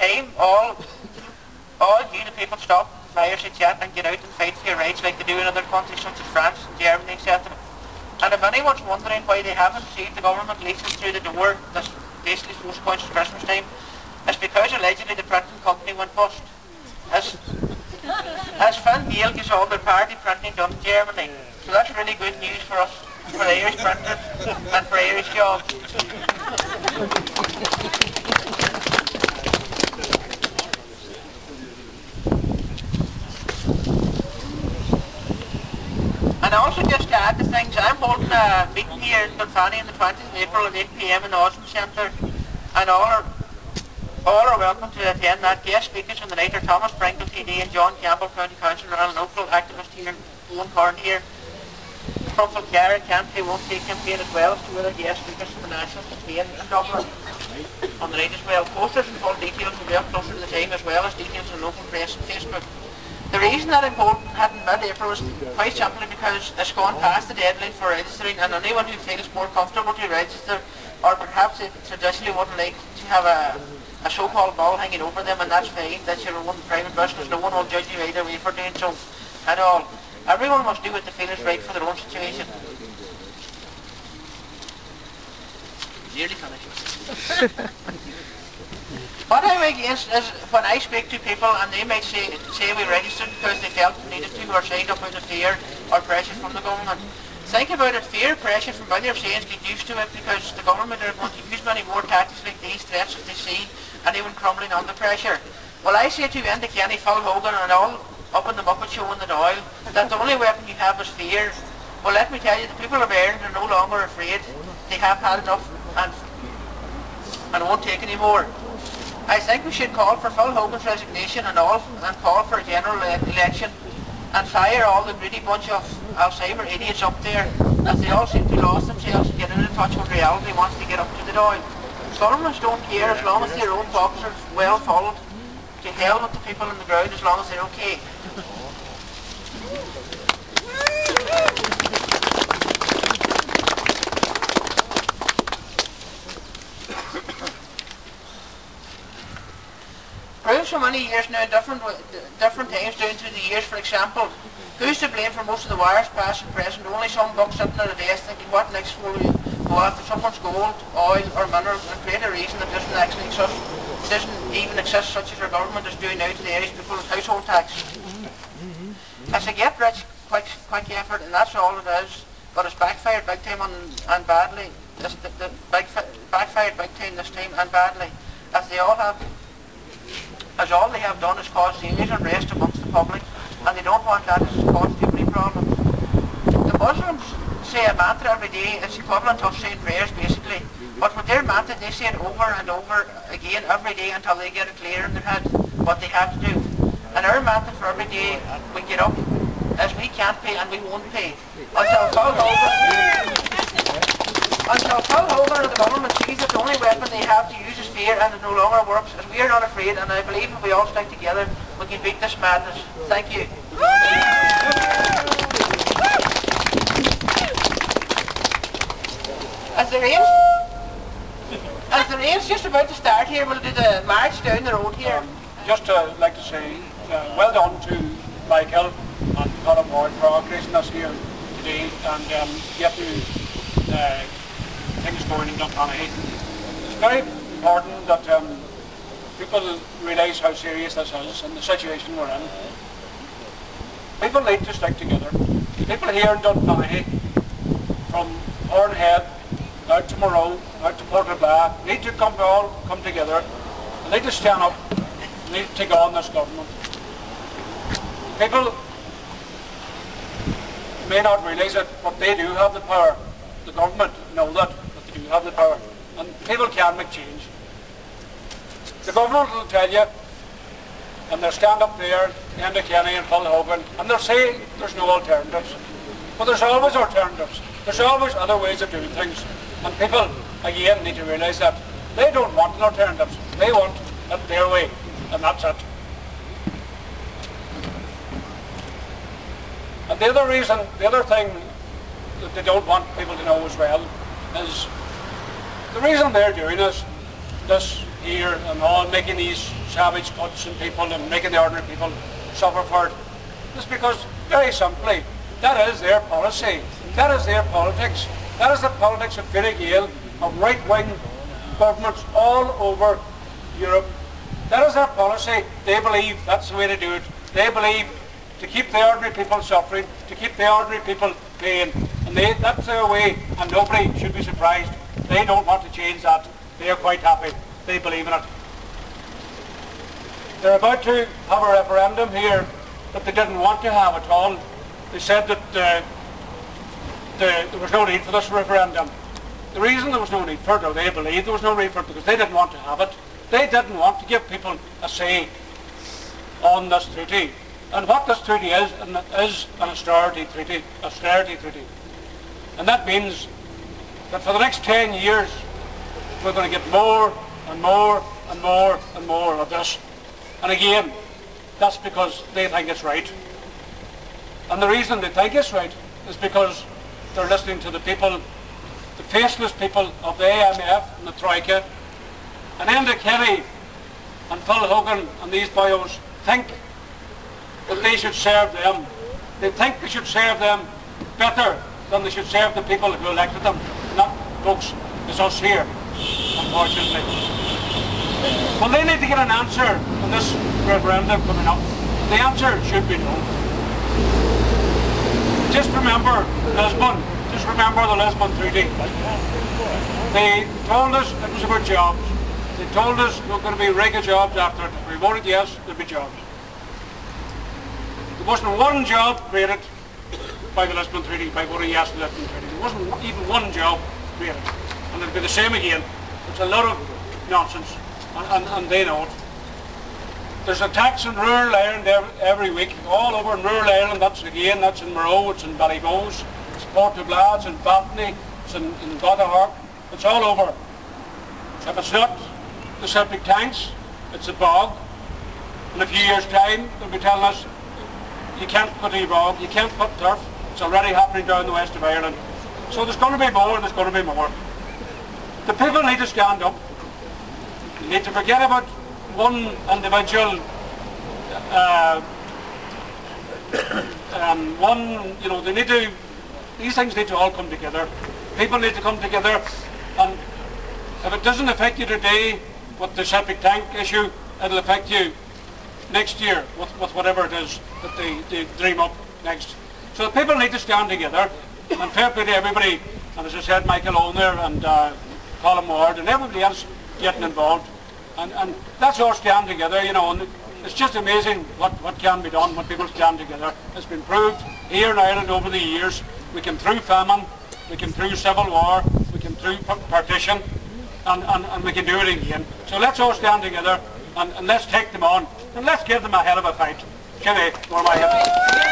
time, all you the people stop, flyers chat and get out and fight for your rights like they do in other countries such as France and Germany, etc. And if anyone's wondering why they haven't received the government leaflets through the door this basically close points to Christmas time, it's because allegedly the printing company went bust. As Finn Neil gets all their party printing done in Germany. So that's really good news for us, for the Irish printers and for Irish jobs. And also just to add to things, I'm holding a meeting here in Dunfanny on the 20th of April at 8 PM in the Osmond Centre, and all are welcome to attend that. Guest speakers on the night are Thomas Pringle TD and John Campbell, County Councillor, and a local activist here, Owen Horn here. From Falcara campaign won't take campaign as well as two other guest speakers from the National campaign in Dublin on the night as well. Posters and full details will be up closer to the time, as well as details on local press and Facebook. The reason that I'm holding it in mid-April is quite simply because it's gone past the deadline for registering, and anyone who feels more comfortable to register, or perhaps they traditionally wouldn't like to have a so-called ball hanging over them, and that's fine, that's your own private business, no one will judge you either way for doing so at all. Everyone must do what they feel is right for their own situation. Nearly finished. What I'm against is when I speak to people and they might say we registered because they felt they needed to, or signed up out of fear or pressure from the government. Think about it, fear, pressure, familiar sayings, get used to it, because the government are going to use many more tactics like these threats if they see anyone crumbling under pressure. Well, I say to Enda Kenny, Phil Hogan and all up in the Muppet Show in the Dáil that the only weapon you have is fear. Well, let me tell you, the people of Ireland are no longer afraid. They have had enough and won't take any more. I think we should call for Phil Hogan's resignation and all, and call for a general election and fire all the greedy bunch of Alzheimer idiots up there, as they all seem to lost themselves and get in touch with reality once they get up to the Dáil. Governments don't care as long as their own pockets are well followed. To hell with the people on the ground as long as they're okay. Proved so many years now in different times down through the years, for example, who's to blame for most of the wires past and present? Only some buck sitting at a desk thinking what next will we go after someone's gold, oil or minerals, and create a reason that doesn't actually exist. Doesn't even exist, such as our government is doing now to the Irish people with household tax. It's a get rich quick effort, and that's all it is, but it's backfired big time and badly. Backfired big time this time and badly, as all they have done is cause serious unrest amongst the public, and they don't want that to cause too many problems. The Muslims say a mantra every day. It's equivalent of saying prayers basically. But with their mantra, they say it over and over again every day until they get it clear in their head what they have to do. And our mantra for every day we get up is we can't pay and we won't pay. Until Phil Hogan and the government sees that the only weapon they have to use is fear, and it no longer works, as we are not afraid, and I believe if we all stick together we can beat this madness. Thank you. As the rain's just about to start here, we'll do the march down the road here. Just like to say, well done to Michael and Colin Ward for organising us here today and getting things going in Dunfanny. It's very important that people realise how serious this is and the situation we're in. People need to stick together. People here in Dunfanny, from Hornhead out to Morrow, out to Portobello, need to all come together. They need to stand up, they need to take on this government. People may not realise it, but they do have the power. The government know that they do have the power. And people can make change. The government will tell you, and they'll stand up there, Enda Kenny and Phil Hogan, and they'll say there's no alternatives. But there's always alternatives. There's always other ways of doing things. And people, again, need to realise that they don't want an alternative. They want it their way, and that's it. And the other thing that they don't want people to know as well is the reason they're doing this here and all, making these savage cuts and people and making the ordinary people suffer for it. It's because, very simply, that is their policy. That is their politics. That is the politics of Fine Gael, of right-wing governments all over Europe. That is their policy. They believe that's the way to do it. They believe to keep the ordinary people suffering, to keep the ordinary people paying. And that's their way, and nobody should be surprised. They don't want to change that. They are quite happy. They believe in it. They're about to have a referendum here that they didn't want to have at all. They said that there was no need for this referendum. The reason there was no need for it, or they believed there was no need for it, because they didn't want to have it. They didn't want to give people a say on this treaty. And what this treaty is an austerity treaty. And that means that for the next 10 years, we're going to get more and more and more and more of this. And again, that's because they think it's right. And the reason they think it's right is because they're listening to the people, the faceless people of the IMF and the Troika. And Enda Kenny and Phil Hogan and these boyos think that they should serve them. They think they should serve them better than they should serve the people who elected them. Not folks, it's us here, unfortunately. Well, they need to get an answer on this referendum coming up. The answer should be no. Just remember Lisbon. Just remember the Lisbon Treaty. They told us it was about jobs. They told us there were going to be regular jobs after it. If we voted yes, there'd be jobs. There wasn't one job created by the Lisbon Treaty, by voting yes to the Lisbon Treaty. There wasn't even one job created. And it'll be the same again. It's a lot of nonsense, and they know it. There's attacks in rural Ireland every week, all over in rural Ireland. That's in Maroe, it's in Ballybose, it's Portobello, it's in Botany, it's in Goddard. It's all over. If it's not the septic tanks, it's a bog. In a few years' time, they'll be telling us you can't put a bog, you can't put turf. It's already happening down the west of Ireland. So there's going to be more, there's going to be more. The people need to stand up. They need to forget about one individual, these things need to all come together. People need to come together, and if it doesn't affect you today with the septic tank issue, it'll affect you next year with whatever it is that they dream up next. So the people need to stand together, and fair play to everybody, and as I said, Michael Owen there, and Colin Ward, and everybody else getting involved. And that's all stand together, you know, and it's just amazing what can be done when people stand together. It's been proved here in Ireland over the years. We came through famine, we came through civil war, we came through partition, and we can do it again. So let's all stand together, and let's take them on, and let's give them a hell of a fight. Kenny, where am I?